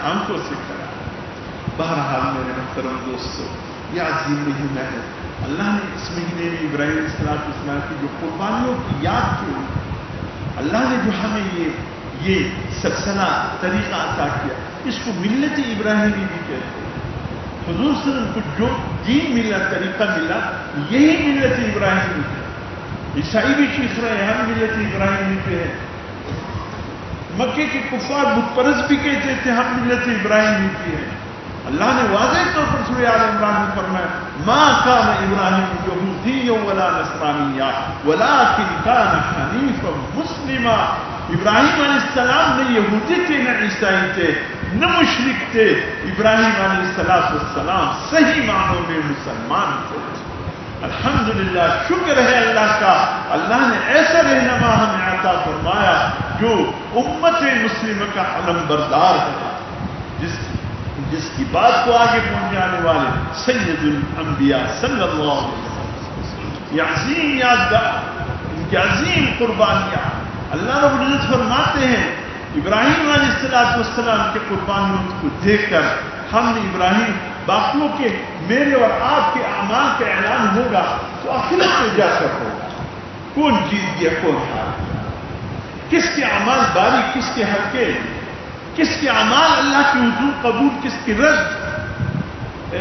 آنکھوں سے کرا۔ بہرحال میرے محترم دوستو، یہ عظیم مہینہ ہے۔ اللہ نے اس مہینے میں ابراہیم علیہ السلام کی جو قربانیوں کی یاد کی، اللہ نے جو ہمیں یہ سلسلہ طریقہ عطا کیا، اس کو ملت ابراہیمی بھی کہتے ہیں۔ حضور صلی اللہ علیہ وسلم کو جو دین ملا، طریقہ ملا، یہی ملت ابراہیمی ہے۔ عیسائی بھی سیکھ رہے ہیں، ہم ملت ابراہیمی پہ ہیں۔ مکے کے کفار بت پرست بھی کہتے تھے ہم ملت ابراہیمی پہ ہیں۔ اللہ نے واضح طور پر سورہ آل عمران میں فرمایا ما کان ابراہیم یہودیا ولا نصرانیا ولکن کان حنیفا مسلما۔ ابراہیم علیہ السلام نہ یہودی تھے نہ عیسائی تھے نہ مشرک تھے، ابراہیم علیہ السلام صحیح معنوں میں مسلمان تھے۔ الحمدللہ، شکر ہے اللہ کا، اللہ نے ایسا رہنما ہمیں عطا فرمایا جو امت مسلمہ کا علم بردار ہے، جس کی بات کو آگے پہنچانے والے سید الانبیاء صلی اللہ علیہ وسلم۔ یہ عظیم یادگار، ان کی عظیم قربانیاں، اللہ رب العزت فرماتے ہیں ابراہیم علیہ السلام کے قربانیوں کو دیکھ کر ہم نے ابراہیم باقیوں کے میرے اور آپ کے اعمال کا اعلان ہوگا تو آخرت میں جا کر ہوگا، کون جیت گیا کون ہار گیا، کس کے اعمال باری کس کے ہلکے، کس کے اعمال اللہ کی حضور قبول کس کی رد،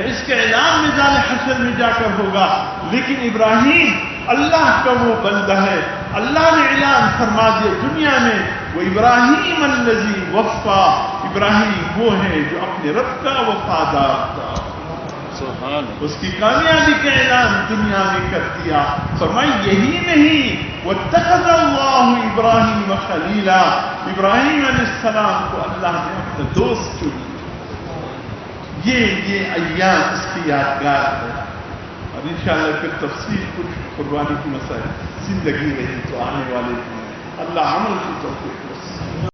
اس کے اعلان میدان حشر میں جا کر ہوگا۔ لیکن ابراہیم اللہ کا وہ بندہ ہے، اللہ نے اعلان فرما دیا دنیا میں وہ ابراہیم الذی وفا، ابراہیم وہ ہے جو اپنے رب کا وفادار تھا، اس کی کامیابی کا اعلان دنیا میں کر دیا۔ فرمایا یہی نہیں واتخذ اللہ ابراہیم خلیلا، ابراہیم علیہ السلام کو اللہ نے اپنا دوست چن لیا۔ یہ ایام اس کی یادگار ہے، اور انشاءاللہ پھر تفصیل کچھ قربانی کی مسائل زندگی رہی تو آنے والے دن اللہ عمل کی توفیق